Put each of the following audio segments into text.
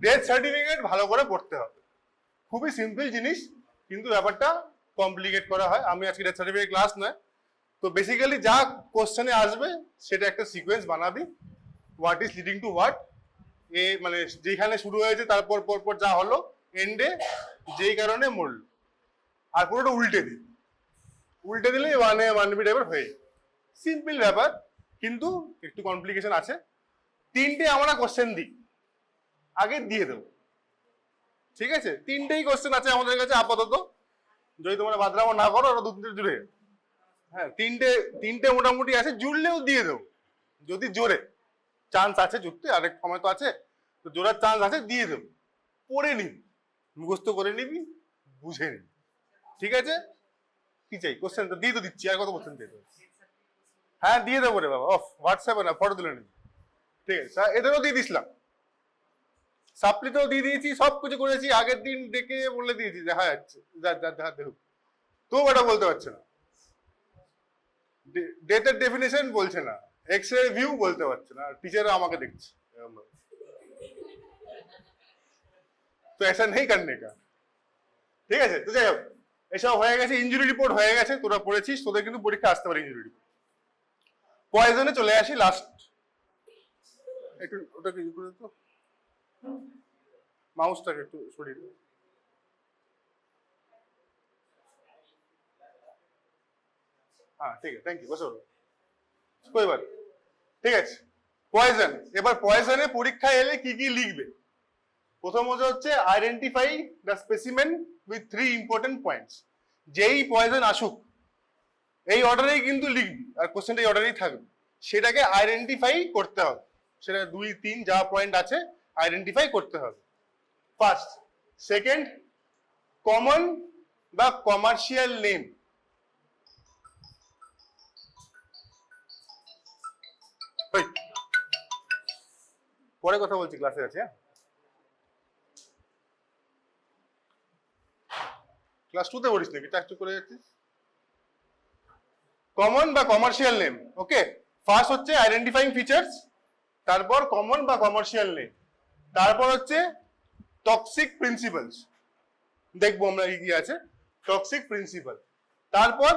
Death certificate ভালো করে পড়তে হবে, খুবই সিম্পল জিনিস, কিন্তু ব্যাপারটা কমপ্লিকেট করা হয়। আমি আজকে ডেথ সার্টিফিকেট ক্লাস নয়, তো বেসিক্যালি যা কোশ্চেনে আসবে সেটা একটা সিকোয়েন্স বানাবি, what is leading to what, এ মানে যেখানে শুরু হয়েছে তারপর পরপর যা হলো, এন্ডে যেই কারণে মরল, আর পুরোটা উল্টে দিলে ওয়ান বি টাইপের হয়ে যায়। সিম্পল ব্যাপার, কিন্তু একটু কমপ্লিকেশন আছে। তিনটে আমরা কোশ্চেন দিই, আগে দিয়ে দেবো, ঠিক আছে? তিনটেই কোশ্চেন আছে আমাদের কাছে আপাতত, যদি তোমরা বাদরামো না করো ওরা দু তিনটে জুড়ে, হ্যাঁ তিনটে মোটামুটি আছে, জুড়লেও দিয়ে দেবো যদি জোরে চান্স আছে জুড়তে, আরেক সময় তো আছে, তো জোরার চান্স আছে, দিয়ে দেবো। পড়ে নিবি, মুখস্থ করে নিবি, বুঝে নিবি, ঠিক আছে? কি চাই? কোশ্চেন তো দিয়ে তো দিচ্ছি, আর কত কোশ্চেন দিয়ে দেবো? হ্যাঁ দিয়ে দেবো রে বাবা, অফ হোয়াটসঅ্যাপে না, ফটো তুলে নিবি, ঠিক আছে? এদেরও দিয়ে দিছিলাম, সাপ্লিতেও দিয়ে দিয়েছি, সব কিছু করেছি, আগের দিন ডেকে বলে দিয়েছি দেখা যাচ্ছে, যা দেখুক, তো ওটা বলতে পারছে না, ডেটের ডেফিনেশন বলছে না, এক্স রে ভিউ বলতে পারছে না, টিচাররা আমাকে দেখছে, তো ऐसा नहीं करने का, ঠিক আছে? তো যাই হোক, এসব হয়ে গেছে, ইনজুরি রিপোর্ট হয়ে গেছে, তোরা পড়েছিস, তোদের কিন্তু পরীক্ষা আসতে পারে ইনজুরি রিপোর্ট। পয়জনে চলে আসি লাস্ট, একটু ওটাকে ইয়ে করে তো, মাউসটাকে একটু সরিয়ে দিও। হ্যাঁ ঠিক আছে, থ্যাংক ইউ, বসো এবার, ঠিক আছে? পয়জন, এবার পয়জনে পরীক্ষা এলে কি কি লিখবে? প্রথমত হচ্ছে identify the specimen with 3 important points. যেই পয়জন আসুক এই অর্ডারেই কিন্তু লিখবি, আর কোশ্চেনটা এই অর্ডারেই থাকবে, সেটাকে আইডেন্টিফাই করতে হবে, সেটা 2 3 যা পয়েন্ট আছে আইডেন্টিফাই করতে হবে। ফার্স্ট, সেকেন্ড, কমন বা কমার্শিয়াল নেম, পরে কথা বলছি, ক্লাসে আছে। ক্লাস 2 তে পড়িস নাকি, টাচ করে যাচ্ছিস? কমন বা কমার্শিয়াল নেম, ওকে? ফার্স্ট হচ্ছে আইডেন্টিফাইং ফিচার্স, তারপর কমন বা কমার্শিয়াল নেম, তারপর হচ্ছে টক্সিক প্রিন্সিপালস, দেখবো আমরা কি আছে টক্সিক প্রিন্সিপাল, তারপর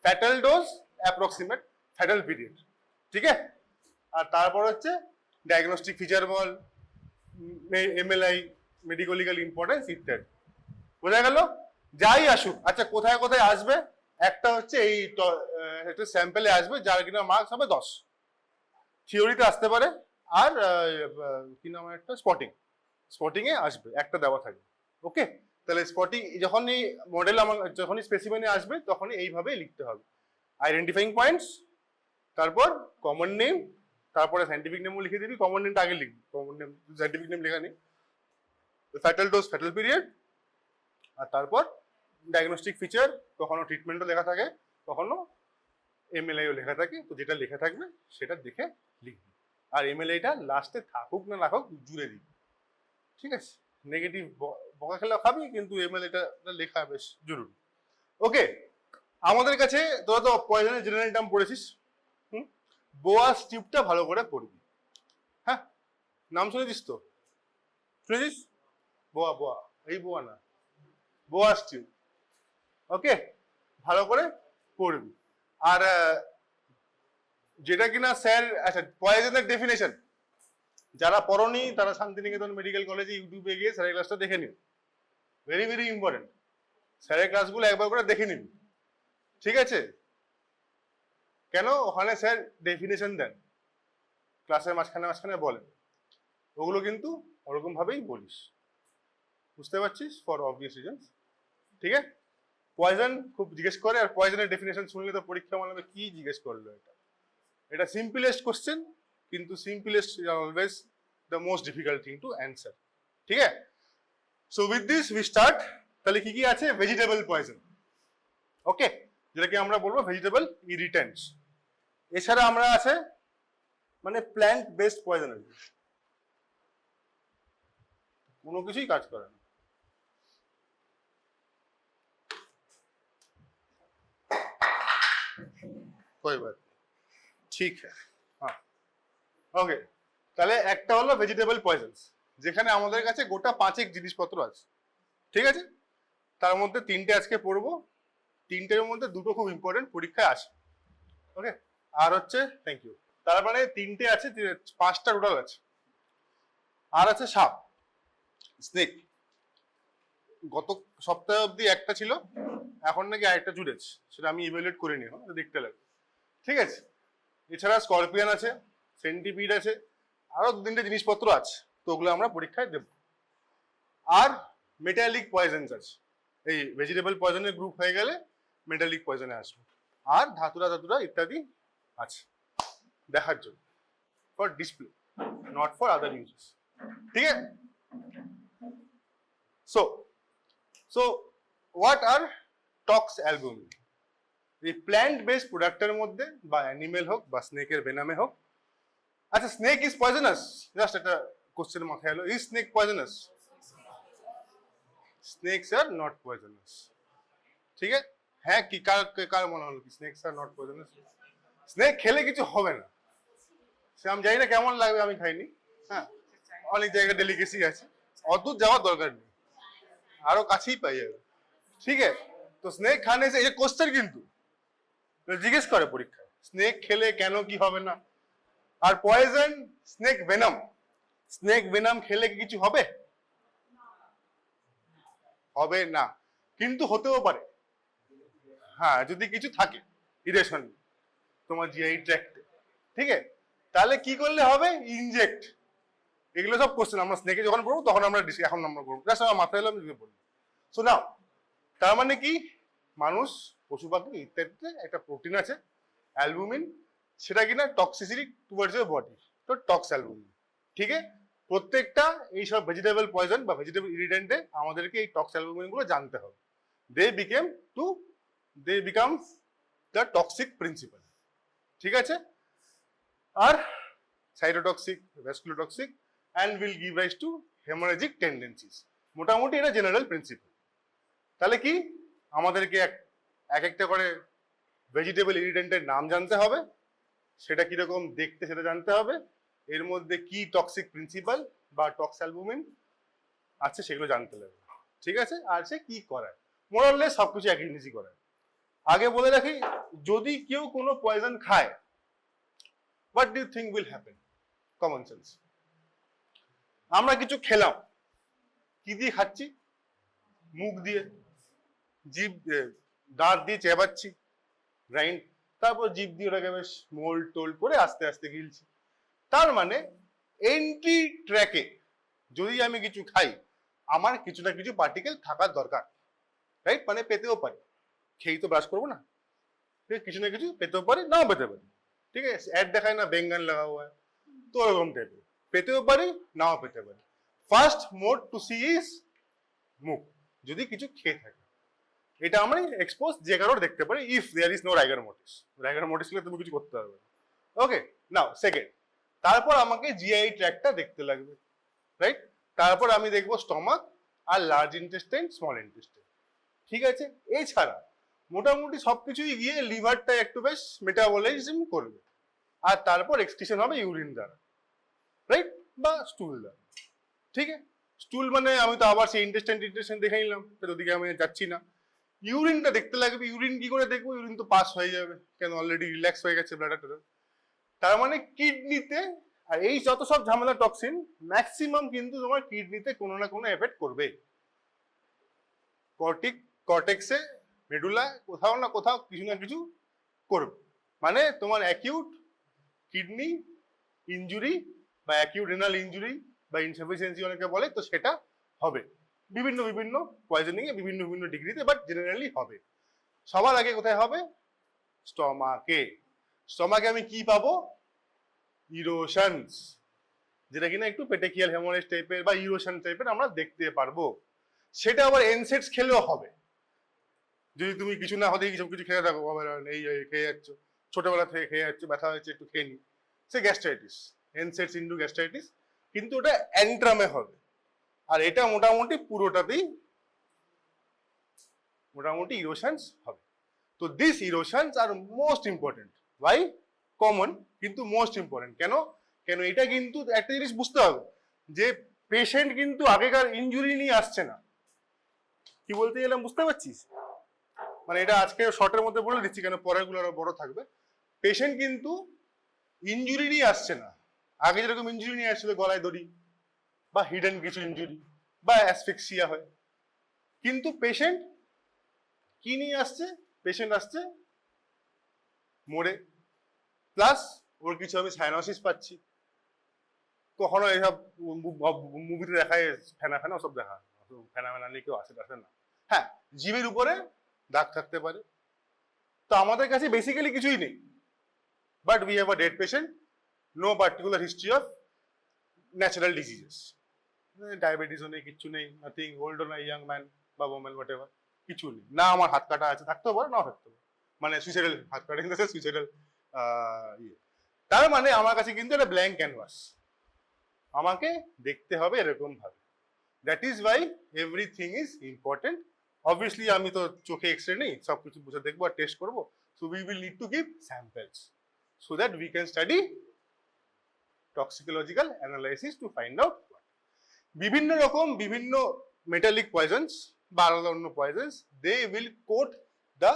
fatal dose, approximate fatal period, ঠিক আছে? আর তারপর হচ্ছে ডায়াগনস্টিক ফিচার বল, এমএলআই, মেডিকো লিগাল ইম্পর্টেন্স ইত্যাদি। বোঝা গেল? যাই আসুক, আচ্ছা কোথায় কোথায় আসবে? একটা হচ্ছে এই একটা স্যাম্পেলে আসবে যার কিনা মার্কস হবে 10, থিওরিতে আসতে পারে, আর কি নাম একটা স্পটিং এ আসবে, একটা দেওয়া থাকবে, ওকে? তাহলে স্পটিং যখনই মডেল যখনই স্পেসিমেনে আসবে তখনই এইভাবে লিখতে হবে, আইডেন্টিফাইং পয়েন্টস, তারপর কমন নেম, তারপরে সাইন্টিফিক নেমও লিখে দিবি, কমন নেমটা আগে লিখবি, কমন নেম সাইন্টিফিক নেম লেখা নেই, ফ্যাটাল ডোজ ফ্যাটাল পিরিয়ড, আর তারপর ডায়াগনস্টিক ফিচার, কখনো ট্রিটমেন্টও লেখা থাকে, কখনো এমএলআইও লেখা থাকে, তো যেটা লেখা থাকবে সেটা দেখে লিখবি, আর এমএলআইটা লাস্টে থাকুক না রাখুক জুড়ে দিবি, ঠিক আছে? নেগেটিভ বকা খেলা খাবি, কিন্তু এমএলআইটা লেখা বেশ জরুরি, ওকে? আমাদের কাছে তোরা তো পয়জনের জেনারেল টার্ম পড়েছিস, বোয়াস টিউবটা ভালো করে পড়বি, হ্যাঁ? নাম শুনেছিস তো? শুনেছিস? বোয়া, এই বোয়া না, বোয়াস টিউব, ওকে? ভালো করে পড়বি। আর যেটা কিনা স্যার, আচ্ছা পয়জনের ডেফিনেশন যারা পড়নি তারা শান্তিনিকেতন মেডিকেল কলেজে ইউটিউবে গিয়ে স্যারের ক্লাসটা দেখে নিন, ভেরি ভেরি ইম্পর্টেন্ট, স্যারের ক্লাসগুলো একবার করে দেখে নিন, ঠিক আছে? কেন? ওখানে স্যার ডেফিনেশন দেন, ক্লাসের মাঝখানে বলেন, ওগুলো কিন্তু ওরকম ভাবেই বলিস, বুঝতে পারছিস? ফর অবভিয়াস রিজনস, ঠিক আছে? পয়জন খুব জিজ্ঞেস করে, আর পয়জনের ডেফিনেশন শুনলে তো পরীক্ষা মনে কি জিজ্ঞেস করলো, এটা সিম্পলেস্ট কোশ্চেন, কিন্তু simplest is always the most difficult thing to answer, ঠিক আছে? So with this we start. তাহলে কি কি আছে? ভেজিটেবল পয়জন, ওকে, যেটাকে আমরা বলবো ভেজিটেবল ইরিটেন্টস। এছাড়া আমরা আছে মানে প্ল্যান্ট বেসড পয়জন, কোনো কিছুই কাজ করে না, कोई बात ठीक है, हाँ ओके। তাহলে একটা হলো ভেজিটেবল পয়জনস, যেখানে আমাদের কাছে গোটা 5 জিনিসপত্র আছে, ঠিক আছে? তার মধ্যে 3টে আজকে পড়বো, 3টের মধ্যে 2টো খুব ইম্পর্টেন্ট, পরীক্ষায় আসে। ওকে, আর হচ্ছে থ্যাংক ইউ, তার মানে 3টে আছে, 5টা টোটাল আছে। আর আছে সাপ, স্নেক। গত সপ্তাহ অব্দি একটা ছিল, এখন নাকি আরেকটা জুড়েছে, সেটা আমি ইভ্যালুয়েট করে নিও, দেখতে লাগবে, ঠিক আছে? এছাড়া স্করপিয়ন আছে, সেন্টিপিড আছে, আরো 2-3টে জিনিসপত্র আছে, তো ওগুলো আমরা পরীক্ষায় দেব। আর মেটালিক পয়জনস আছে, এই ভেজিটেবল পয়জনের গ্রুপ হয়ে গেলে মেটালিক পয়জনে আসবে। আর ধাতুরা ইত্যাদি আছে দেখার জন্য, for display, not for other uses, ঠিক আছে? So what are Tux albumin? এই প্ল্যান্ট বেসড প্রোডাক্টের মধ্যে, বা অ্যানিমেল হোক বা স্নেকের ভেনামে হোক। আচ্ছা, স্নেক ইজ পয়জনাস? জাস্ট একটা কোশ্চেন মাথায় এলো, is snake poisonous? Snake's are not poisonous, ঠিক আছে? হ্যাঁ, কি কার মনে হলো কি snake's are not poisonous? Snake খেলে কিছু হবে না, সে আমি জানি না কেমন লাগবে, আমি খাইনি। হ্যাঁ, অনেক জায়গায় ডেলিকেসি আছে, অদূর যাওয়ার দরকার নেই, আরো কাছেই পাই যাবে, ঠিক আছে? তো স্নেক খানে সে কোশ্চেন কিন্তু জিজ্ঞেস করে পরীক্ষায়, স্নেক খেলে কেন কি হবে না? আর poison snake venom, snake venom খেলে কি কিছু হবে? হবে না, কিন্তু হতেও পারে। হ্যাঁ, যদি কিছু থাকে ইরেশন তোমার জিআই ট্র্যাক্টে, ঠিক আছে? তাহলে কি করলে হবে? ইনজেক্ট। এগুলো সব কোশ্চেন আমরা স্নেকে যখন পড়বো তখন আমরা এখন আমরা করবো, জাস্ট আমার মাথায় এলাম বলবো। সো নাও, তার মানে কি, মানুষ, পশু পাখি ইত্যাদিতে একটা প্রোটিন আছে অ্যালবুমিন, সেটা কিনা টক্সিসিটি টুয়ার্ডস ইওর বডি, তো টক্স অ্যালবুমিন, ঠিক আছে? প্রত্যেকটা এইসব ভেজিটেবল পয়জন বা ভেজিটেবল ইরিডেন্টে আমাদেরকে এই টক্স অ্যালবুমিন গুলো জানতে হবে। They become the toxic principal, ঠিক আছে? আর cytotoxic, vasculotoxic, and will give rise to haemorrhagic tendencies. মোটামুটি এটা জেনারেল প্রিন্সিপাল। তাহলে কি আমাদেরকে এক একটা করে ভেজিটেবল ইনগ্রিডিয়েন্টের নাম জানতে হবে, সেটা কিরকম দেখতে সেটা জানতে হবে, এর মধ্যে কি টক্সিক প্রিন্সিপাল বা টক্স অ্যালবুমিন আছে সেগুলো জানতে হবে, ঠিক আছে? আর সে কি করায়, মোরাললে সবকিছু একই জিনিসই করায়। আগে বলে রাখি, যদি কেউ কোনো পয়জন খায়, what do you think will happen? Common sense. আমরা কিছু খেলাম, কি দিয়ে খাচ্ছি? মুখ দিয়ে, জিভ, দাঁত দিয়ে চেবাচ্ছি, গ্রাইন্ড, তারপর জিভ দিয়ে ওটাকে বেশ মোল্ড টোল্ড করে আস্তে আস্তে গিলছি। তার মানে এন্ট্রি ট্র্যাকে যদি আমি কিছু খাই, আমার কিছু না কিছু পার্টিকেল থাকার দরকার, রাইট? মানে পেতেও পারি, খেয়েই তো ব্রাশ করবো না, কিছু না কিছু পেতেও পারি, নাও পেতে পারি, ঠিক আছে? অ্যাড দেখায় না বেঙ্গান লাগা हुआ है, তো ওরকম টাইপের পেতেও পারি, নাও পেতে পারি। First mode to see is মুখ, যদি কিছু খেয়ে থাকে, এটা আমরা এক্সপোজ যে কারোর দেখতে পারি, ইফ দেয়ার ইজ নো রাইগার মোটিস। রাইগার মোটিস হলে তুমি কিছু করতে পারবে না। ওকে, নাও সেকেন্ড, তারপর আমাকে জিআই ট্র্যাক্টটা দেখতে লাগবে, রাইট? তারপর আমি দেখবো স্টমাক আর লার্জ ইন্টেস্টাইন, স্মল ইন্টেস্টাইন, ঠিক আছে? এছাড়া মোটামুটি সবকিছুই গিয়ে লিভারটা একটু বেশ মেটাবলিজম করবে, আর তারপর এক্সক্রিশন হবে ইউরিন দ্বারা, রাইট? বা স্টুল দ্বারা, ঠিক আছে? স্টুল মানে আমি তো আবার সেই ইন্টেস্টাইন দেখে নিলাম, ওদিকে আমি যাচ্ছি না। ইউরিনটা দেখতে লাগবে, ইউরিন কি করে দেখবো? ইউরিন তো পাস হয়ে যাবে, কেন অলরেডি রিল্যাক্স হয়ে গেছে ব্লাডারটা। তার মানে কিডনিতে, আর এই যত সব ঝামেলা টক্সিন ম্যাক্সিমাম কিন্তু তোমার কিডনিতে কোনো না কোনো এফেক্ট করবে। কর্টেক্সে, মেডুলা, কোথাও না কোথাও কিছু না কিছু করবে। মানে তোমার অ্যাকিউট কিডনি ইনজুরি বা অ্যাকিউট রেনাল ইনজুরি বা ইনসাফিসিয়েন্সি অনেকে বলে, তো সেটা হবে বিভিন্ন বিভিন্ন পয়জনিং এ, বিভিন্ন বিভিন্ন ডিগ্রিতে, বাট জেনারেলি হবে। সবার আগে কোথায় হবে? স্টমাকে। স্টমাকে আমি কি পাবো? ইরোশনস, যেটা কিনা একটু পেটেকিয়াল হেমোরেজ টাইপের বা ইরোশন টাইপের আমরা দেখতে পারবো। সেটা আবার এনসেটস খেলেও হবে, যদি তুমি কিছু না হতেই সব কিছু খেয়ে থাকো, এই খেয়ে যাচ্ছ, ছোটবেলা থেকে খেয়ে যাচ্ছ, ব্যথা হয়েছে একটু খেয়ে নি, সে গ্যাস্ট্রাইটিস, এনসেটস ইনটু গ্যাস্ট্রাইটিস, কিন্তু ওটা অ্যান্ট্রামে হবে। আর এটা মোটামুটি পুরোটাতেই মোটামুটি ইরোশনস হবে। তো this erosions are most important. Why? Common কিন্তু মোস্ট ইম্পর্টেন্ট। কেন? কেন এটা কিন্তু একটা জিনিস বুঝতে হবে, যে পেশেন্ট কিন্তু আগেকার ইনজুরি নিয়ে আসছে না। কি বলতে গেলাম বুঝতে পারছিস? মানে এটা আজকে শর্টের মধ্যে বলে দিচ্ছি, কেন পরেরগুলো আরো বড় থাকবে। পেশেন্ট কিন্তু ইনজুরি নিয়ে আসছে না। আগে যেরকম ইনজুরি নিয়ে আসছিল, গলায় দড়ি বা হিডেন কিছু ইনজুরি বা অ্যাসফিক্সিয়া হয়, কিন্তু পেশেন্ট কি নিয়ে আসছে? পেশেন্ট আসছে মরে, প্লাস ওর কিছু আমি সাইনোসিস পাচ্ছি। কখনো এইসব মুভিতে দেখায় ফেনা ফেনা ওসব দেখা, ফেনা ফেনা নিয়ে কেউ আসে না। হ্যাঁ, জিভের উপরে দাগ থাকতে পারে। তো আমাদের কাছে বেসিক্যালি কিছুই নেই, but we have a dead patient, no particular history of natural diseases, ডায়াবেটিসও নেই, কিচ্ছু নেই, নাথিং, ওল্ড না ইয়াং ম্যান বা ওম্যান হোয়াট এভার, কিছু নেই। না আমার হাত কাটা আছে, থাকতেও পারে, নাও থাকতে পারে, মানে সুইসাইডাল হাত কাটা কিন্তু সুইসাইডাল ইয়ে। তার মানে আমার কাছে কিন্তু একটা ব্ল্যাঙ্ক ক্যানভাস, আমাকে দেখতে হবে এরকম ভাবে। That is why everything is important. Obviously আমি তো চোখে এক্সরে নেই, সবকিছু বুঝে দেখবো আর টেস্ট করবো। So we will need to give samples so that we can study toxicological analysis to find out বিভিন্ন রকম বিভিন্ন মেটালিক পয়জনস বা আলাদা অন্য poisons, they will coat the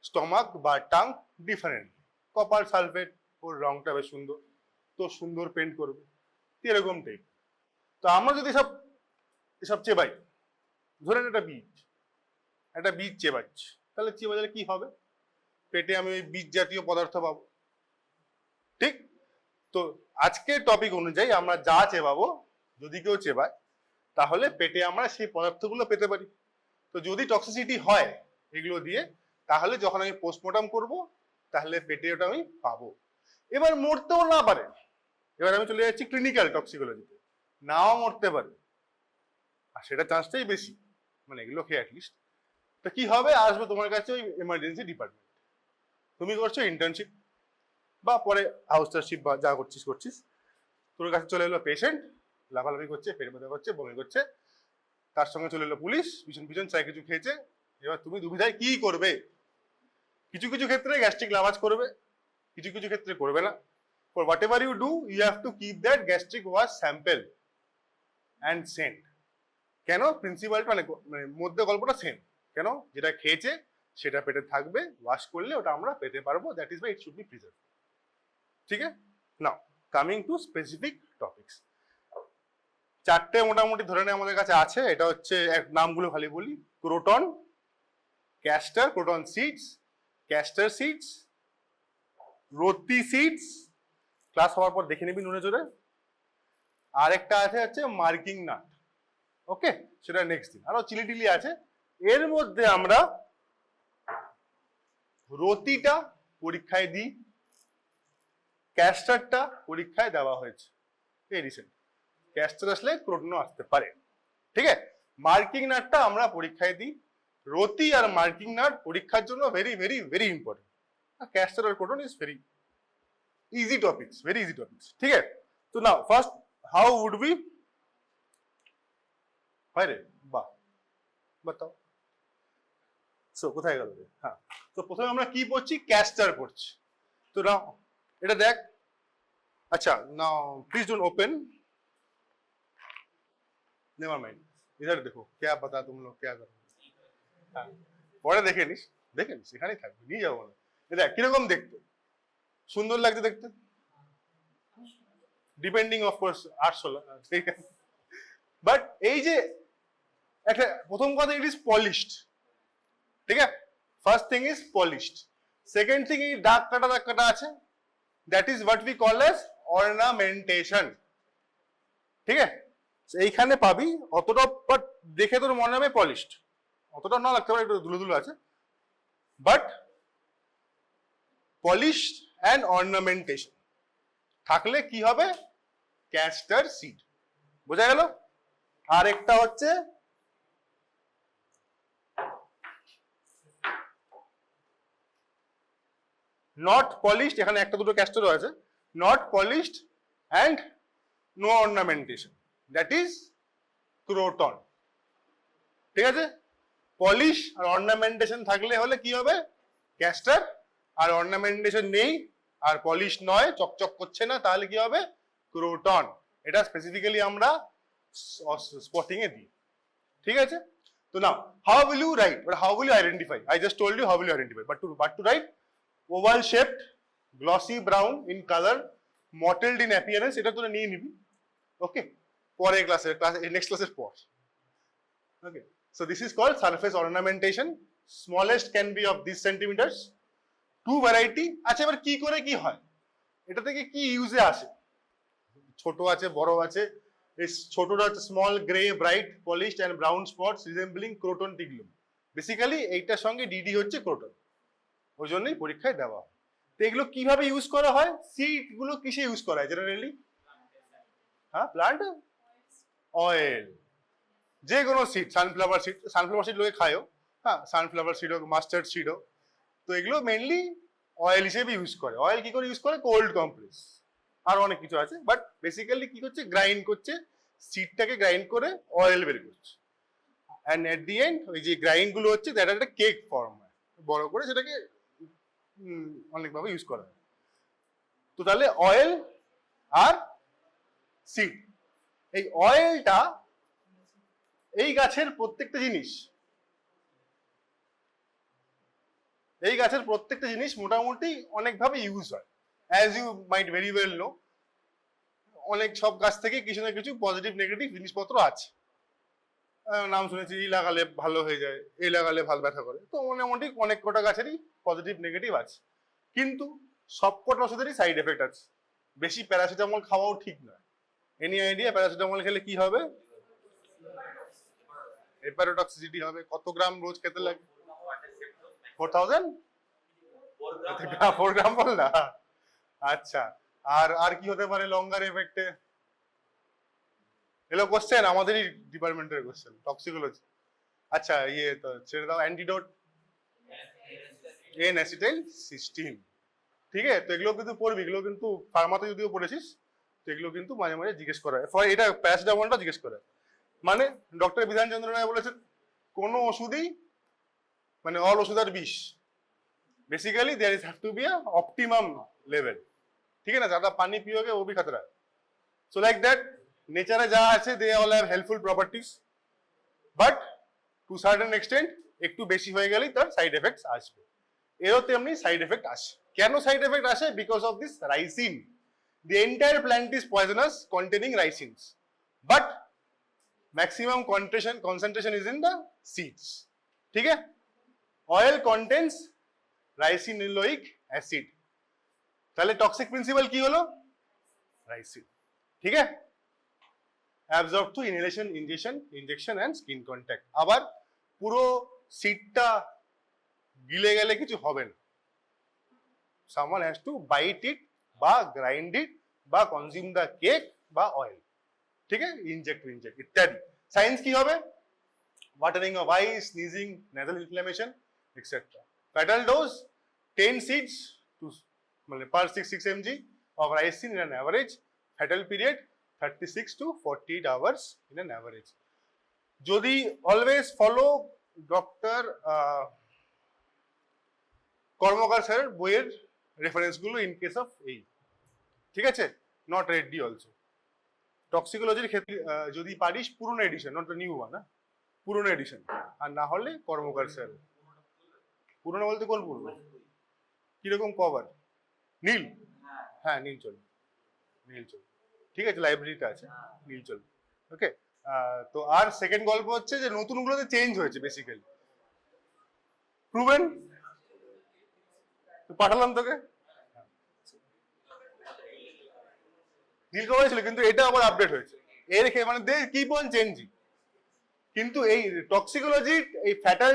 stomach বা টাং ডিফারেন্ট। কপার সালফেট, ওর রংটা বেশ সুন্দর, তো সুন্দর পেন্ট করবে, এরকম টাইপ। তো আমরা যদি এসব চেবাই, ধরেন একটা বীজ চেবাচ্ছি, তাহলে চেবালে কি হবে? পেটে আমি ওই বীজ জাতীয় পদার্থ পাবো, ঠিক? তো আজকের টপিক অনুযায়ী আমরা যা চেবাবো, যদি কেউ চেবায়, তাহলে পেটে আমরা সেই পদার্থগুলো পেতে পারি। তো যদি টক্সিসিটি হয় এগুলো দিয়ে, তাহলে যখন আমি পোস্টমর্টম করব, তাহলে পেটে ওটা আমি পাবো। এবার মরতেও না পারে, এবার আমি চলে যাচ্ছি ক্লিনিক্যাল টক্সিকোলজিতে, নাও মরতে পারে, আর সেটা চান্সটাই বেশি, মানে এগুলো খেয়ে অ্যাটলিস্ট। তো কি হবে? আসবে তোমার কাছে ওই এমার্জেন্সি ডিপার্টমেন্ট, তুমি করছো ইন্টার্নশিপ বা পরে হাউসটারশিপ বা যা করছিস, তোর কাছে চলে এলো পেশেন্ট, লাফালাফি করছে, পেট ব্যথা করছে, বমি করছে, তার সঙ্গে চলে এলো পুলিশ, পিছন চাই কিছু খেয়েছে। এবার তুমি দুবিধায় কি করবে? কিছু কিছু ক্ষেত্রে গ্যাস্ট্রিক লাভাজ করবে, কিছু কিছু ক্ষেত্রে করবে না। For whatever you do, you have to keep that gastric wash sample and send. কেন? প্রিন্সিপালটা মানে মধ্যে গল্পটা সেম। কেন? যেটা খেয়েছে সেটা পেটে থাকবে, ওয়াশ করলে ওটা আমরা পেতে পারবো, that is why it should be preserve. ঠিক আছে? নাও কামিং টু স্পেসিফিক টপিকস, চারটে মোটামুটি ধরে নেই আমাদের কাছে আছে। এটা হচ্ছে নামগুলো খালি বলি: croton, castor, croton seeds, castor seeds, রতি সিডস, ক্লাস হওয়ার পর দেখে নিবি নুনে চড়ে। আরেকটা আছে হচ্ছে মার্কিং নাট, ওকে, সেটা নেক্সট দিন। আরো চিলি টিলি আছে। এর মধ্যে আমরা রতিটা পরীক্ষায় দিই, ক্যাস্টারটা পরীক্ষায় দেওয়া হয়েছে এই রিসেন্ট। ক্যাস্টার আসলে ক্রোটনও আসতে পারে, ঠিক আছে? মার্কিং নাটটা আমরা পরীক্ষায় দিই। রতি আর মার্কিং নাট পরীক্ষার জন্য very very very important. Castor আর croton is very easy topics, very easy topics, ঠিক আছে? তো now first, how would be হয় রে? বাহ, বাতাও। সো কোথায় গেল রে? হ্যাঁ, তো প্রথমে আমরা কি পড়ছি? ক্যাস্টার পড়ছি। তো নাও এটা দেখ। আচ্ছা, now please don't open, never mind, इधर देखो क्या पता तुम लोग क्या करो। পরে দেখে নিস এখানেই থাকবে, নিয়ে যাবো না। এটা কিরকম দেখতে? সুন্দর লাগছে দেখতে, ডিপেন্ডিং অফকোর্স আর্টস হলো, ঠিক আছে? বাট এই যে একটা প্রথম কথা, ইট ইজ পলিশড, ঠিক আছে? First thing is polished. Second thing, এই দাগ কাটা আছে, that is what we call as ornamentation, ঠিক আছে? এইখানে পাবি অতটা, বাট দেখে তোর মনে হবে পলিশড, অতটা না লাগতে পারে, একটু ধুলো আছে, বাট পলিশড অ্যান্ড অর্নামেন্টেশন থাকলে কি হবে? ক্যাস্টার সিড, বোঝা গেল? আর একটা হচ্ছে নট পলিশড, এখানে একটা দুটো ক্যাস্টারও আছে, not polished and no ornamentation, that is croton, ঠিক আছে? পলিশ আর অর্নামেন্টেশন থাকলে হলে কি হবে? ক্যাস্টার। আর অর্নামেন্টেশন নেই আর পলিশ নয়, চকচক করছে না, তাহলে কি হবে? ক্রোটন। এটা স্পেসিফিক্যালি আমরা স্পটিং এ দিই, ঠিক আছে? তো now how will you write, but how will you identify? I just told you how will you identify, but to write oval shaped, glossy brown in colour, mottled in appearance, এটা তোরা নিয়ে নিবি, ওকে? পরের next ক্লাসের পর, ওকে? So this is called surface ornamentation. Smallest can be of these centimeters. Two variety. আচ্ছা, এবার কি করে কি হয়, এটা থেকে কি ইউজে আসে? ছোট আছে, বড় আছে। এই ছোটটা হচ্ছে small grey bright polished and brown spots resembling croton tiglium. Basically এইটার সঙ্গে ডিডি হচ্ছে ক্রোটন, ওই জন্যই পরীক্ষায় দেওয়া হয়। তো এগুলো কিভাবে ইউজ করা হয়? সিড গুলো কিসে ইউজ করা হয় জেনারেলি? হ্যাঁ, প্লান্ট অয়েল, যে কোনো সিড, সানফ্লাওয়ার সিড লোকে খায়ও, হ্যাঁ, সানফ্লাওয়ার সিড হোক, মাস্টার্ড সিড হোক, তো এগুলো মেনলি অয়েল হিসেবে ইউজ করে। অয়েল কি করে ইউজ করে? কোল্ড কম্প্রেস, আর অনেক কিছু আছে, বাট বেসিক্যালি কি করছে, গ্রাইন্ড করছে, সিডটাকে গ্রাইন্ড করে অয়েল বের করছে, অ্যান্ড এট দি এন্ড ওই যে গ্রাইন্ড গুলো হচ্ছে দ্যাট একটা কেক ফর্ম হয়, বড় করে সেটাকে অনেকভাবে ইউজ করা হয়। তো তাহলে অয়েল আর সিড, এই অয়েলটা এই গাছের প্রত্যেকটা জিনিস, এই গাছের প্রত্যেকটা জিনিস মোটামুটি অনেকভাবে ইউজ হয়, as you might very well know. অনেক সব গাছ থেকে কিছু না কিছু পজিটিভ নেগেটিভ জিনিসপত্র আছে। নাম শুনেছি, এই লাগালে ভালো হয়ে যায়, এই লাগালে ভালো ব্যথা করে, তো মোটামুটি অনেক কটা গাছেরই পজিটিভ নেগেটিভ আছে। কিন্তু সবকটা ওষুধেরই সাইড এফেক্ট আছে। বেশি প্যারাসিটামল খাওয়াও ঠিক নয়। এনি আইডিয়া প্যারাসিটামল খেলে কি হবে? হেপাটোটক্সিসিটি হবে। কত গ্রাম রোজ খেতে লাগে? 4000? 4 গ্রাম বল না। আচ্ছা, আর কি হতে পারে লঙ্গার এফেক্টে? এলো কোশ্চেন, আমাদেরই ডিপার্টমেন্টের কোশ্চেন, টক্সিকোলজি। আচ্ছা, ইয়ে তো ছেড়ে দাও, অ্যান্টিডোট এন অ্যাসিটাইল সিস্টিন, ঠিক আছে? তো এগুলো কিন্তু পড়বি, এগুলো কিন্তু ফার্মাতে যদিও পড়েছিস, তো এগুলো কিন্তু মাঝে মাঝে জিজ্ঞেস করা হয়। এটা প্যারাসিটামলটা জিজ্ঞেস করে, মানে ডক্টর বিধানচন্দ্র রায় বলেছেন কোন ওষুধই, মানে অল ওষুধ আর বিষ, basically there is have to be a optimum level, ठीक है ना? ज्यादा पानी पियोगे वो भी खतरा है। सो लाइक दैट नेचर যা আছে they all have helpful properties, but to certain extent একটু বেশি হয়ে গেলেই তার সাইড এফেক্টস আসবে। এরও তেমনি সাইড এফেক্ট আসে। কেন সাইড এফেক্ট আসে? Because of this ricin. The entire plant is poisonous containing ricins, but maximum concentration is in the seeds, ठीक है? Oil contains রাইসিনোলোইক অ্যাসিড, তাহলে টক্সিক প্রিন্সিপাল কি হলো? রাইসিন, ঠিক আছে? Absorb through inhalation, injection and skin contact. আবার পুরো সিডটা গিলে গেলে কিছু হবে না, someone has to bite it বা গ্রাইন্ড ইট বা কনজিউম দ্য কেক বা অয়েল, ঠিক আছে? ইনজেক্ট ইত্যাদি। সাইন্স কি হবে? Watering of eyes, sneezing, nasal inflammation etcetera. Fatal dose 10 seeds to per 6 mg of ricin in an average. Fatal period 36 to 48 hours in an average. যদি always follow doctor কর্মকার স্যারের বইয়ের reference গুলো in case of এই, ঠিক আছে? Not ready also. টক্সিকোলজির ক্ষেত্রে যদি পারিস পুরনো edition, not the new one, পুরনো এডিশন, আর না হলে কর্মকার স্যার। পুরনো বলতে কোন পুরনো? কিরকম কভার? নীল? হ্যাঁ, নীল চলবে, নীল চলবে, ঠিক আছে? লাইব্রেরিতে আছে, নীল চলবে, ওকে? তো আর সেকেন্ড গল্প হচ্ছে যে নতুনগুলোতে চেঞ্জ হয়েছে বেসিক্যালি, প্রুভেন। পাঠালাম তোকে, নীল কভার ছিল, কিন্তু এটা আবার আপডেট হয়েছে। এর মানে দে কিপ অন চেঞ্জিং। কিন্তু এই টক্সিকোলজির এই fatal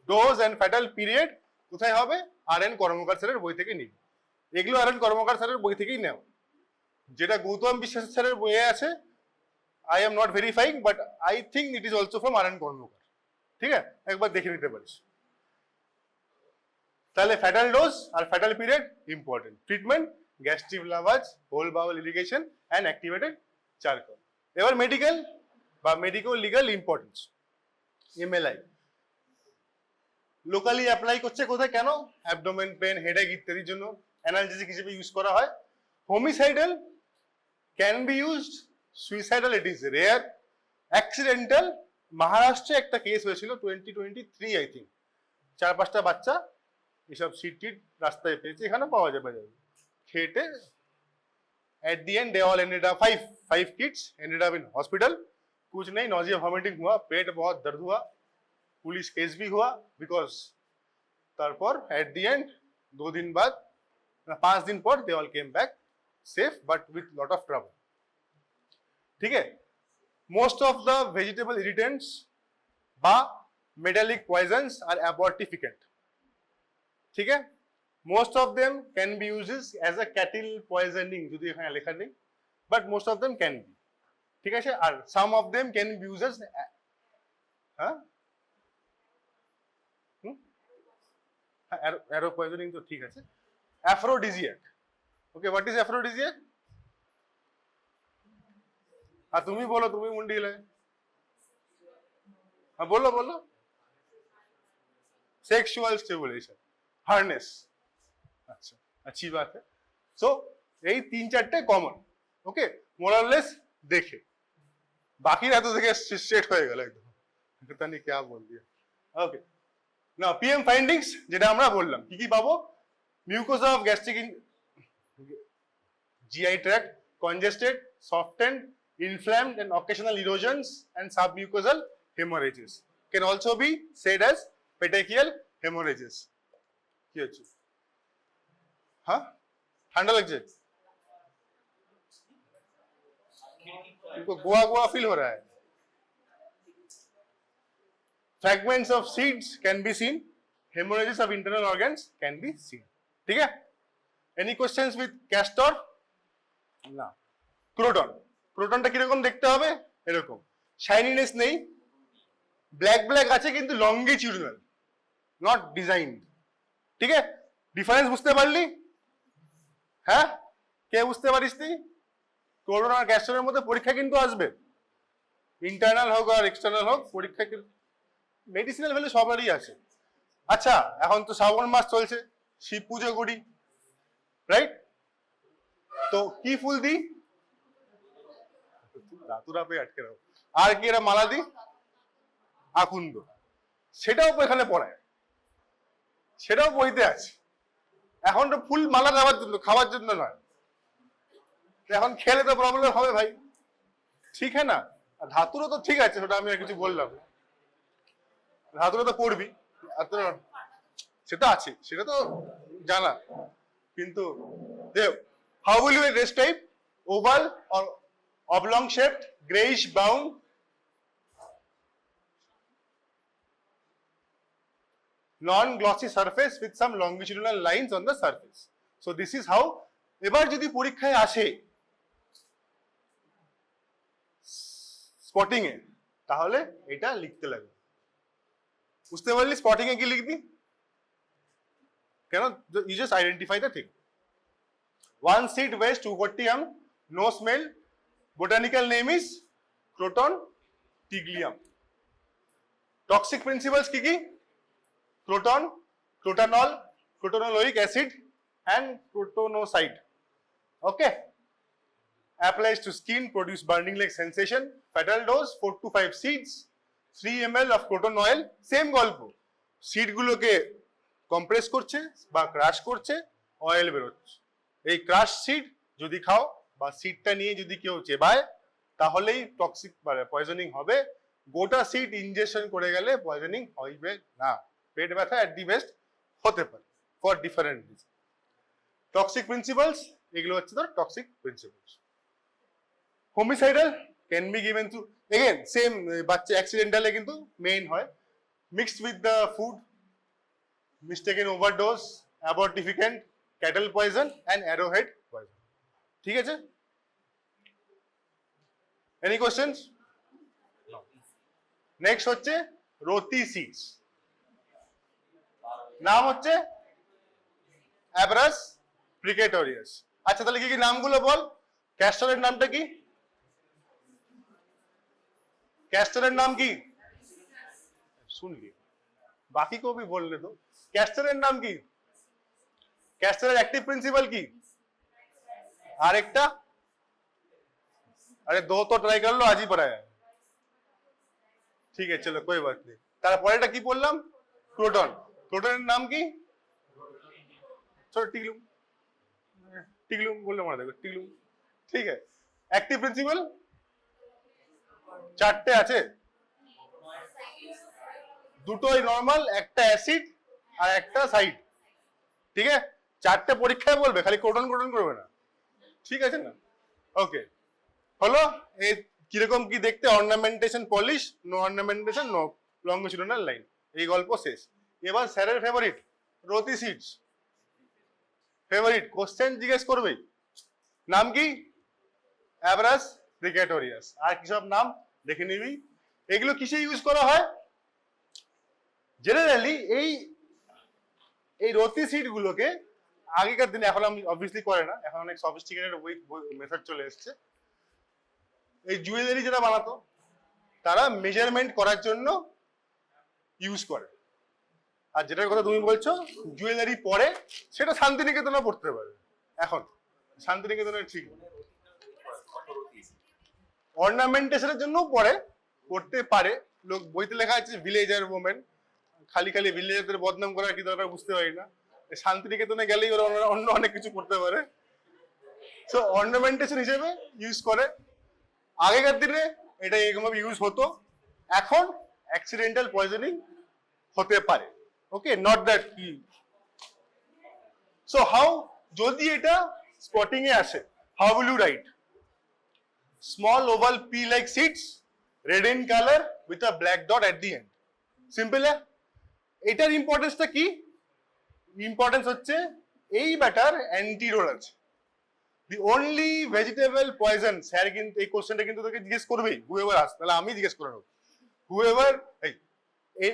dose and fatal period কোথায় হবে? আর.এন. কর্মকার স্যারের বই থেকে নিবি। এগুলো আর.এন. কর্মকার স্যারের বই থেকেই নেও। যেটা গৌতম বিশ্বাস স্যারের বইয়ে আছে, I am not verifying, but I think it is also from R N. Karmakar, ঠিক আছে? একবার দেখে নিতে পারিস। তাহলে ফ্যাটাল ডোজ আর fatal period important. Treatment gastric lavage, whole bowel irrigation and activated charcoal. এবার মেডিকেল বা medico legal importance. MLI locally apply করছে কোথায়? কেন? অ্যাবডোমেন পেন, হেডেক ইত্যাদির জন্য অ্যানালজেসিক হিসেবে ইউজ করা হয়। Homicidal can be used, suicidal it is rare, accidental মহারাষ্ট্রে একটা কেস হয়েছিল 2023 আই থিঙ্ক, 4-5টা বাচ্চা এসব সিট টিট রাস্তায় পেয়েছে, এখানে পাওয়া যাবে খেটে at the end they all ended up five kids ended up in hospital, कुछ नहीं, nausea vomiting हुआ, पेट बहुत दर्द हुआ, पुलिस केस भी हुआ बिकॉज তারপর at the end 2 दिन बाद 5 दिन पर they all came back safe but with lot of trouble. ठीक है, most of the vegetable irritants বা metallic poisons are abortifacient. ठीक है, most of them can be used as a cattle poisoning, যদি এখানে লেখা নেই, but most of them can be. ঠিক আছে, আর some of them can be used as arrow poisoning তো ঠিক আছে, aphrodisiac. Okay, what is aphrodisiac? हाँ তুমি बोलो, তুমি मुंडी हिलाए, हाँ बोलो बोलो. Sexual stimulation, harness. अच्छा, अच्छी बात है. So এই 3-4টে কমন. ওকে, মোরালেস দেখে বাকি রাত থেকে স্ট্রেট হয়ে গেল একদম, पता नहीं क्या बोल दिया. ওকে, না পিএম ফাইন্ডিংস যেটা আমরা বললাম, কি কি পাবো? Mucosa of gastric GI tract congested, softened, inflamed and occasional erosions and submucosal hemorrhages can also be said as petechial hemorrhages. কি হচ্ছে? हाँ, ठंडा लग जाए, इनको गोवा गोवा फील हो रहा है. Fragments of seeds can be seen, hemorrhages of internal organs can be seen. ठीक है, any questions with castor? না. ক্রোটন, ক্রোটনটা কিরকম দেখতে হবে? এরকম, শাইনিনেস নেই, ব্ল্যাক ব্ল্যাক আছে কিন্তু লঙ্গিটিউডিনাল, নট ডিজাইন. ঠিক আছে, ডিফারেন্স বুঝতে পারলি? হ্যাঁ, কে বুঝতে পারিস তুই? ক্রোটন আর ক্যাস্টরের মধ্যে পরীক্ষা কিন্তু আসবে, ইন্টারনাল হোক আর এক্সটার্নাল হোক, পরীক্ষা কিন্তু মেডিসিনাল ভ্যালু সবারই আছে. আচ্ছা, এখন তো শ্রাবণ মাস চলছে, শিব পুজো করি, রাইট? তো কি ফুল দিই? দাতুরা পে আটকে রাখো. আর কি এরা মালা দিই? আকুন্দ, সেটাও এখানে পড়ায়, সেটাও বইতে আছে. এখন তো ফুল মালা দেওয়ার জন্য, খাওয়ার জন্য নয়. এখন খেলে তো প্রবলেম হবে ভাই, ঠিক হ্যাঁ না? ধাতুরও তো ঠিক আছে, ওটা আমি আর কিছু বললাম, ধাতুরও তো পড়বি, সেটা আছে, সেটা তো জানা. কিন্তু how will you rest type? Oval or oblong shaped, grayish brown, non-glossy surface with some longitudinal lines on the surface. So this is how. এবার যদি পরীক্ষায় আসে স্পটিং এ, তাহলে এটা লিখতে লাগবে. বুঝতে পারলি স্পটিং এ কি লিখবি? কেন? you just identify the thing. One seed weighs 240 m, no smell, botanical name is Croton tiglium. Toxic principles কি কি? Croton, crotonol, crotonoloic acid and crotonocyte. Okay, applies to skin, produce burning like sensation. Fatal dose 4 to 5 seeds, 3 ml of croton oil. Same গল্প, seed গুলোকে compress করছে বা crush করছে, oil বেরোচ্ছে. এই crush seed যদি খাও বা সিডটা নিয়ে যদি কেউ চেবায়, তাহলেই টক্সিক পয়জনিং হবে. গোটা সিড ইনজেকশন করে গেলে পয়জনিং হইবে না. পেট ব্যথা এট দি বেস্ট হতে পারে for different reason. Toxic principles, এগুলো হচ্ছে তো toxic principles. Homicidal can be given through, again same, বাচ্চা অ্যাক্সিডেন্টালে কিন্তু মেইন হয়, mixed with the food, mistaken overdose, abortifacient, cattle poison and arrowhead poison. ঠিক আছে, এনি কোশ্চেনস? নেক্সট হচ্ছে রতি সিডস, নাম হচ্ছে অ্যাব্রাস প্রিকেটোরিয়াস. আচ্ছা, তাহলে কি কি নামগুলো বল? ক্যাস্টরের নামটা কি? ক্যাস্টরের নাম কি শুনলি? বাকি কেউ भी বললে তো. ক্যাস্টরের নাম কি? ক্যাস্টরের অ্যাক্টিভ প্রিন্সিপাল কি? আরেকটা अरे दो तो ट्राई कर लो, आज ही पढ़ाया है। ठीक है चलो कोई बात नहीं। তারপরেটা কি বললাম? প্রোটন। প্রোটনের নাম কি? চলো টিগলুম, টিগলুম বললে মনে থাকবে, টিগলুম। ঠিক আছে। অ্যাক্টিভ প্রিন্সিপাল চারটে আছে, দুটোই নরমাল, একটা অ্যাসিড আর একটা সাইড। ঠিক আছে, চারটে পরীক্ষায় বলবে, খালি কোটন কোটন করবে না, ঠিক আছে না? ওকে, হলো এই কিরকম কি দেখতে, ornamentation polish, no ornamentation, no longitudinal line, এই গল্প শেষ। এবার স্যারের ফেভারিট রতি সিডস, ফেভারিট কোশ্চেন জিজ্ঞেস করবে, নাম কি? অ্যাভারাস প্রিকেটোরিয়াস। আর কি সব নাম দেখে নিবি। এগুলো কিসে ইউজ করা হয়? জেনারেলি এই রতি সিড গুলোকে আগেকার দিনে, এখন আমি অবভিয়াসলি করে না, এখন অনেক সফিস্টিকেটেড মেথড চলে এসছে। এই জুয়েলারি যেটা বানাতো তারা মেজারমেন্ট করার জন্য ইউজ করে। আর যেটার কথা তুমি বলছো জুয়েলারি পরে, সেটা শান্তিনিকেতনে পড়তে পারে। এখন শান্তিনিকেতনের ঠিক অর্নামেন্টেশনের জন্য পরে পড়তে পারে। লোক বইতে লেখা আছে ভিলেজার ওমেন, খালি খালি ভিলেজারদের বদনাম করার কি দরকার বুঝতে পারি না। শান্তিনিকেতনে গেলেই ওরা অন্য অনেক কিছু করতে পারে। সো অর্নামেন্টেশন হিসেবে ইউজ করে। আগেকার দিনে এটা এরকমভাবে ইউজ হতো, এখন অ্যাক্সিডেন্টাল পয়জনিং হতে পারে। ওকে, নট দ্যাট কি। সো হাউ, যদি এটা স্পটিং এ আসে, how will you write? Small oval pea like seeds, red in colour with a black dot at the end. Simple. এটার ইম্পর্টেন্সটা কি? ইম্পর্টেন্স হচ্ছে এই ব্যাটার অ্যান্টিডোট আছে। The only vegetable poison, sir কিন্তু এই কোশ্চেনটা কিন্তু তোকে জিজ্ঞেস করবেই, হুএভার আস, তাহলে আমি জিজ্ঞেস করে নেব। হুএভার এই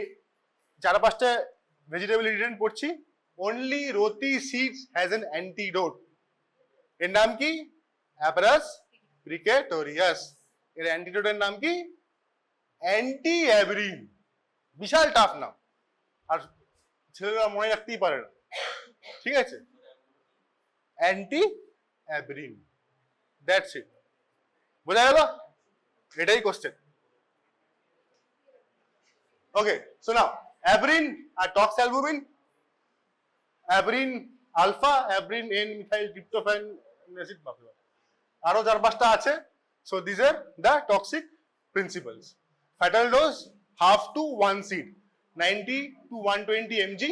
4-5টা ভেজিটেবল ইনগ্রেডিয়েন্ট পড়ছি, অনলি রতি সিডস হ্যাজ অ্যান অ্যান্টিডোট। এর নাম কি? অ্যাভারাস প্রিকেটোরিয়াস। এর অ্যান্টিডোটের নাম কি? অ্যান্টি অ্যাবরিন। বিশাল টাফ নাম, আর ছেলেরা মনে রাখতেই পারে না। ঠিক আছে, অ্যান্টি অ্যাবরিন, দ্যাটস ইট। বোঝা গেল? এটাই question. Okay, so now abrin আর toxalbumin, abrin alpha, abrin N methyl tryptophan acid, আরো 4-5টা আছে। So this are the toxic principles. Fatal dose half to 1 seed, 90 to 120 mg.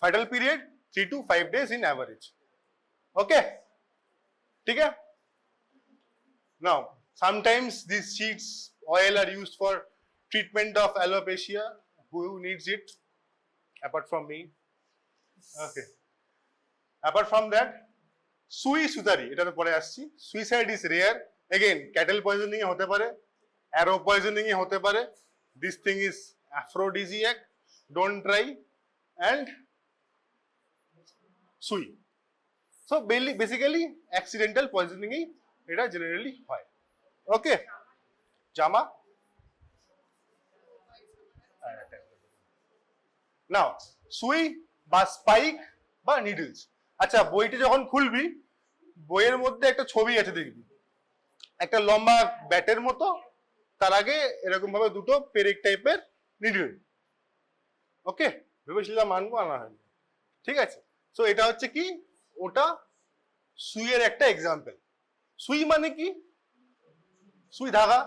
Fatal period 3 to 5 days in average. Okay, ठीक है? Now sometimes these seeds oil are used for treatment of alopecia. Who needs it apart from me? Okay, apart from that, সুই সুতারি, এটা তো পরে আসছি। Suicide is rare, again cattle poisoning এ হতে পারে, অ্যারো পয়জনিং এ হতে পারে। This thing is aphrodisiac, don't try. And সুই, সো বেসিক্যালি অ্যাক্সিডেন্টাল পয়জনিং এই এটা জেনারেলি হয়। ওকে, জামা নাও সুই বা স্পাইক বা নিডলস। আচ্ছা, বইটি যখন খুলবি, বইয়ের মধ্যে একটা ছবি আছে দেখবি, একটা লম্বা ব্যাটের মতো, তার আগে এরকম ভাবে দুটো পেরেক টাইপের নিডল। ওকে, ভেবেছিলাম মানবো, আনা হয়নি। ঠিক আছে, সো এটা হচ্ছে কি, ওটা সুইয়ের একটা এক্সাম্পল। সুই মানে কি? সুই ধাগা,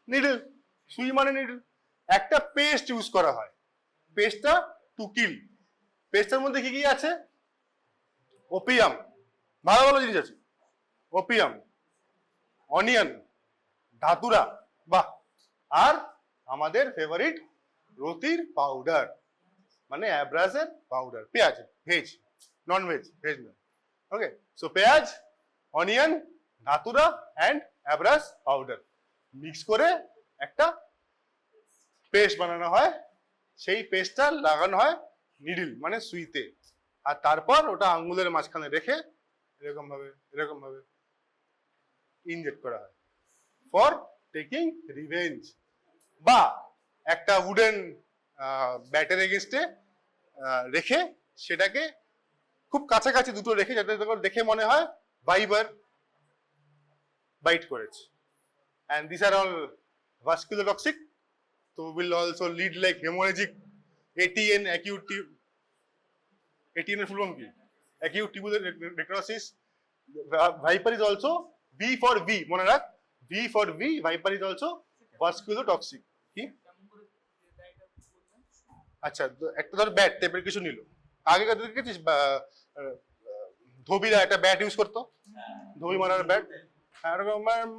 নিডল, সুই মানে নিডল। একটা পেস্ট ইউজ করা হয়, পেস্টটা টু কিল। পেস্টের মধ্যে কি কি আছে? ওপিয়াম, ভালো ভালো জিনিস আছে, ওপিয়াম, অনিয়ন, ধাতুরা, বাহ, আর আমাদের ফেভারিট রতির পাউডার, মানে অ্যাব্রাসের পাউডার, পেঁয়াজ, ভেজ, নন ভেজ, ভেজ না। ওকে, সো পেঁয়াজ, অনিয়ন, ধাতুরা অ্যান্ড অ্যাব্রাস পাউডার মিক্স করে একটা পেস্ট বানানো হয়। সেই পেস্টটা লাগানো হয় নিডল মানে সুইতে, আর তারপর ওটা আঙ্গুলের মাঝখানে রেখে এরকম ভাবে ইনজেক্ট করা হয় ফর টেকিং রিভেঞ্জ। বা একটা উডেন ব্যাটের এগেনস্টে রেখে সেটাকে খুব কাছাকাছি দুটো রেখে, যাতে দেখে মনে হয় ভাইবার, বাইট করেছে, and these are all vascular toxic, so will also lead like hemorrhagic ATN, ATN এর full form কি? Acute tubular necrosis. Viper is also V for V, মনে রাখ, V for V, Viper is also vascular toxic. কি? আচ্ছা, একটা ধর bat টাইপের কিছু নিল, আগেকার দিনে দেখেছিস ধোবিরা একটা ব্যাট ইউজ করতো, ধোবি মারার ব্যাট,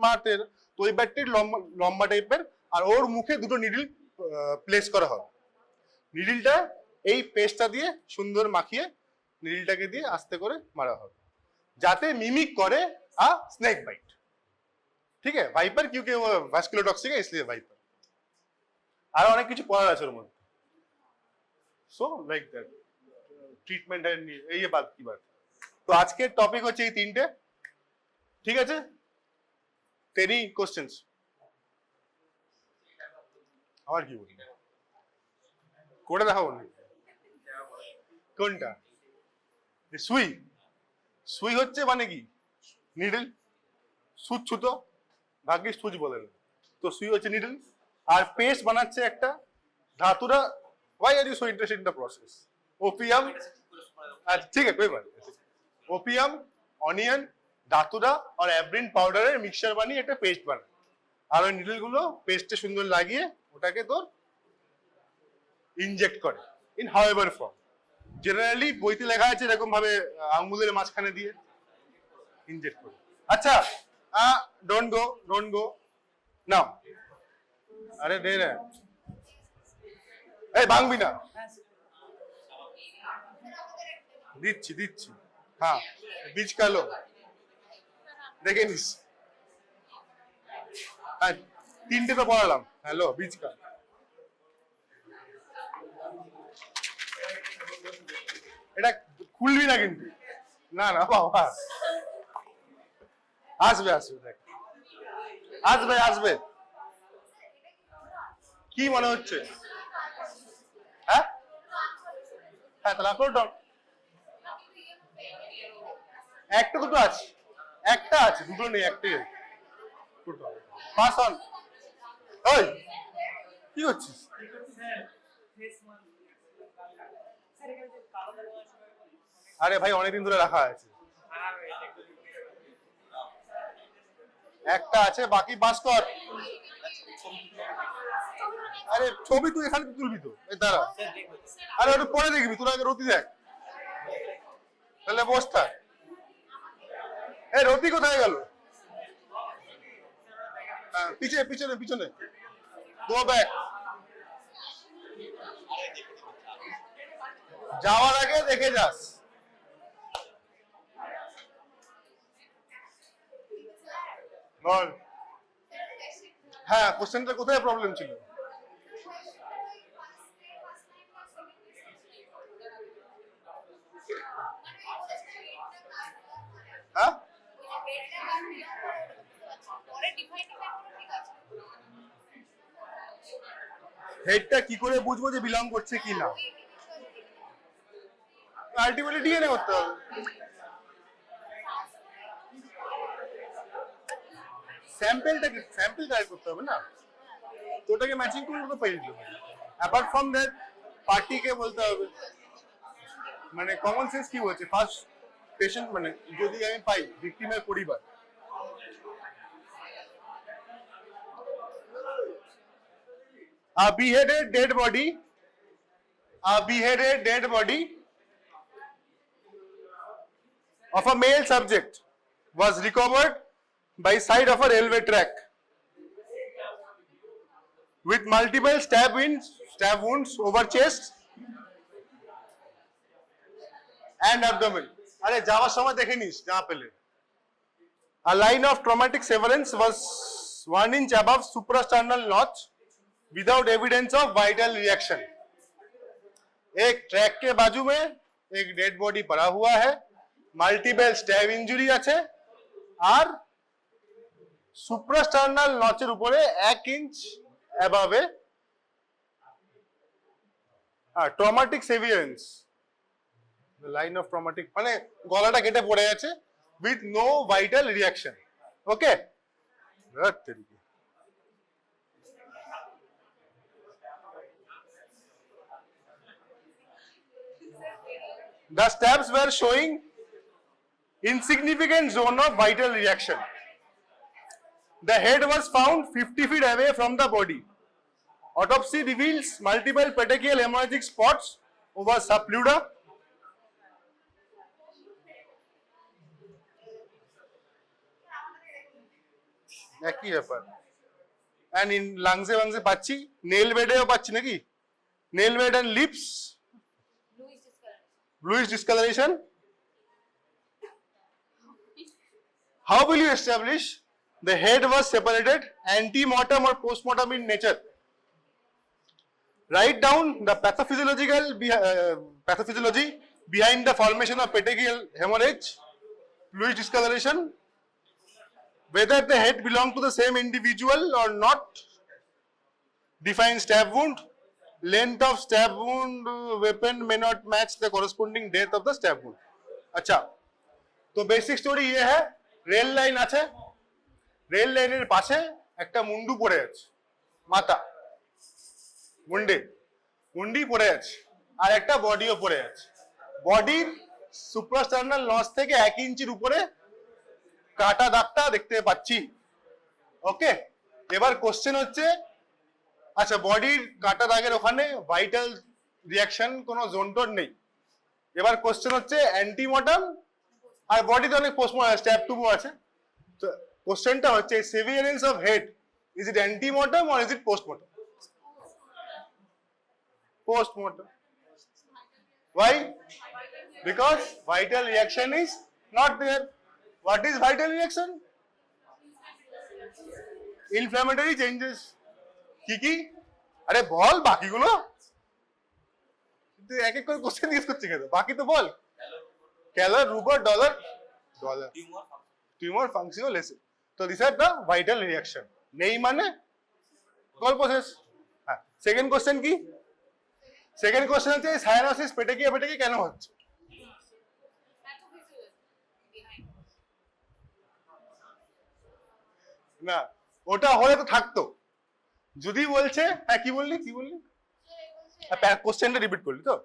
মারতে, তো ওই ব্যাটটির লম্বা টাইপের, আর ওর মুখে দুটো নিডল প্লেস করা হবে, নিডলটা এই পেস্টটা দিয়ে সুন্দর মাখিয়ে নিডলটাকে দিয়ে আস্তে করে মারা হবে, যাতে মিমিক করে আ স্নেক बाइट। ठीक है, वाइपर क्योंकि वो वैस्कुलर टॉक्सिक है इसलिए वाइपर। আর অনেক কিছু পড়ার আছে ওর মধ্যে, সো লাইক দ্যাট ট্রিটমেন্ট এর এই বাত কি বাত। তো আজকের টপিক হচ্ছে এই তিনটে, ঠিক আছে? তেরি কোশ্চেন্স আর কি বলি, কোডে দেখাবো না কোনটা? সুই, সুই হচ্ছে মানে কি? নিডল, সুচ ছুতো, ভাগ্যিস সুচ বলেন, তো সুই হচ্ছে নিডল, আর পেস্ট বানাচ্ছে একটা ধাতুরা। Why are you so interested in the process? Opium, ठीक है कोई बात नहीं, ओपियम, অনিয়ন, ধাতুরা আর অ্যাব্রিন পাউডারের মিক্সচার বানিয়ে একটা পেস্ট বানায়, আর ওই নিডল গুলো পেস্টে সুন্দর লাগিয়ে ওটাকে তোর ইনজেক্ট করে ইন হাউএভার ফর্ম। জেনারেলি বইতে লেখা আছে এরকম ভাবে আঙ্গুলের মাঝখানে দিয়ে ইনজেক্ট করে। আচ্ছা, ডোন্ট গো নাও, আরে দে রে, এই ভাঙবি না, দিচ্ছি, হ্যাঁ বীজ কালো দেখে নিস, হ্যাঁ তিনটে তো পড়ালাম, হ্যালো বীজ কালো, এটা খুলবি না কিন্তু, না বাবা, আসবে দেখ, আসবে কি মনে হচ্ছে? হ্যাঁ তাহলে আঁকড়, একটা দুটো আছে, একটা আছে, দুটো নেই, একটাই পাস অন। ওই কি করছিস? আরে ভাই অনেকদিন ধরে রাখা আছে, একটা আছে, বাকি পাস কর। আরে ছবি তুই এখানে তুলবি তো, দাঁড়া, আরে ওটা পরে দেখবি, তোর আগে রতি দেখ, তাহলে বসতা। এই রতি কোথায় গেল? পিছনে গো ব্যাক, যাওয়ার আগে দেখে যাস। বল, হ্যাঁ কোশ্চেনটা কোথায় প্রবলেম ছিল? হ্যাঁ হেডটা কি করে বুঝবো যে বিলং করছে কি না? আলটিমেটলি ডিএনএ করতে হবে। স্যাম্পল কালেক্ট করতে হবে না, তো ওটাকে ম্যাচিং করে তো পেয়ে দিতে হবে। অ্যাপার্ট ফ্রম দ্যাট পার্টিকে বলতে হবে, মানে কমন সেন্স কি বলছে, ফার্স্ট পেশেন্ট মানে যদি আমি পাই ভিকটিমের পরিবার, a beheaded dead body of a male subject was recovered by side of a railway track with multiple stab wounds over chest and abdomen. আরে যাওয়ার সময় দেখে নিস যা পেলে। A line of traumatic severance was 1 inch above suprasternal notch without evidence of vital reaction. एक track के बाजू में एक डेड बॉडी पड़ा हुआ है, মাল্টিপল স্ট্যাব ইনজুরি আছে, আর সুপ্রাস্টার্নাল নচের উপরে 1 inch above traumatic severance, line of traumatic মানে গলাটা কেটে পড়ে আছে with no vital reaction. Okay, The steps were showing insignificant zone of vital reaction. The head was found 50 feet away from the body. Autopsy reveals multiple petechial hemorrhagic spots over subpluda. একই ব্যাপার। And in lungs এ পাচ্ছি, nail bed এও পাচ্ছি নাকি? Nail bed and lips. Bluish discoloration. How will you establish the head was separated ante-mortem or post-mortem in nature? Write down the pathophysiology behind the formation of petechial hemorrhage, bluish discoloration, whether the head belonged to the same individual or not, define stab wound, length of stab wound weapon may not match the corresponding depth of the stab wound. अच्छा, तो basic story ये है, rail line আছে, rail লাইনের পাশে একটা মুন্ডু পড়ে আছে, মাথা মুন্ডি পড়ে আছে, আর একটা বডিও পড়ে আছে। বডির সুপ্রাস্টার্নাল নস থেকে 1 ইঞ্চির উপরে কাটা দাগটা দেখতে পাচ্ছি। ওকে, এবার কোশ্চেন হচ্ছে, আচ্ছা বডির কাটা দাগের ওখানে ভাইটাল রিয়াকশন কোনো জোনটোর নেই। এবার কোশ্চেন হচ্ছে অ্যান্টিমর্টাম, আর বডিতে অনেক পোস্টমর্টম স্ট্যাব টুবও আছে। তো কোশ্চেনটা হচ্ছে severance of head, is it antemortem or is it postmortem? Postmortem. Why? Because vital reaction is not there. What is vital reaction? Inflammatory changes. কি? আরে বল বাকিগুলো। তুই এক এক করে কোশ্চেন জিজ্ঞেস করছিস কেন? বাকি তো বল। ক্যালর, রুবার, ডলার, টিউমার, ফাংশনাল এসে। তো this are the vital reaction. নেই মানে গল্প শেষ। হ্যাঁ, সেকেন্ড কোশ্চেন কি? সেকেন্ড কোশ্চেন হচ্ছে সায়ানোসিস পেটেকি কেন হচ্ছে? না, ওটা হলে তো থাকতো। যদি বলছে, হ্যাঁ কি বললি? কোশ্চেনটা রিপিট করলি তো?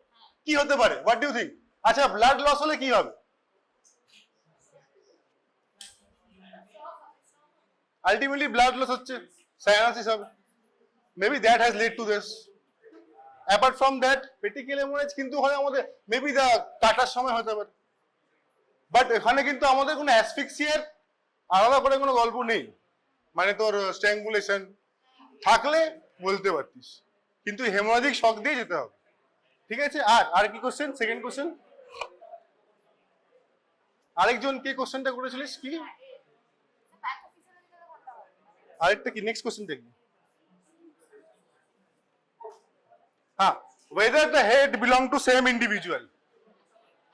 কি হতে পারে? What do you think? আচ্ছা, ব্লাড লস হলে কি হবে? আলটিমেটলি ব্লাড লস হচ্ছে, সায়ানোসিস হবে। Maybe that has led to this. Apart from that, petechial haemorrhage কিন্তু হয় আমাদের মেবি দা কাটার সময় হতে পারে, বাট এখানে কিন্তু আমাদের কোনো অ্যাসফিক্সিয়ার আলাদা করে কোনো গল্প নেই। মানে তোর স্ট্র্যাঙ্গুলেশন থাকলে বলতে পারতিস, কিন্তু হেমোরেজিক শক দিয়ে যেতে হবে। ঠিক আছে, আর কি কোশ্চেন? সেকেন্ড কোশ্চেন আরেকজন কে কোশ্চেনটা করেছিলিস কি? আরেকটা কি? নেক্সট কোশ্চেন দেখবি। হ্যাঁ, whether the head belong to same individual.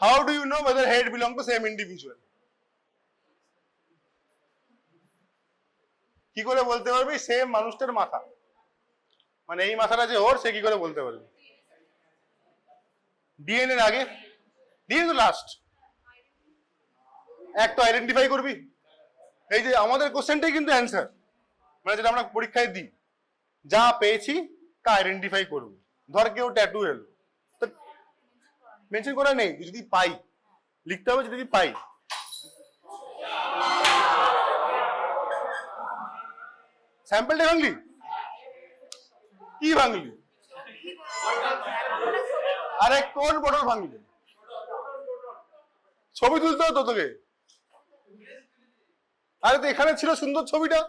How do you know whether head belong to same individual? কি করে বলতে পারবি সেম মানুষটার মাথা? মানে এই মাথাটা যে ওর, সে কি করে বলতে পারবি? ডিএনএ এর আগে, ডিএনএ তো লাস্ট। এক তো আইডেন্টিফাই করবি। এই যে আমাদের কোশ্চেনটাই কিন্তু অ্যান্সার, মানে যেটা আমরা পরীক্ষায় দিই, যা পেয়েছি তা আইডেন্টিফাই করবো। ধর কেউ ট্যাটু এলো, তো মেনশন করা নেই, যদি পাই লিখতে হবে, যদি পাই। স্যাম্পলটা ভাঙলি? কি ভাঙলি? আরে কোন বোতল ভাঙলি? ছবি তুলতে হতো তোকে। আরে তো এখানে ছিল সুন্দর ছবিটা।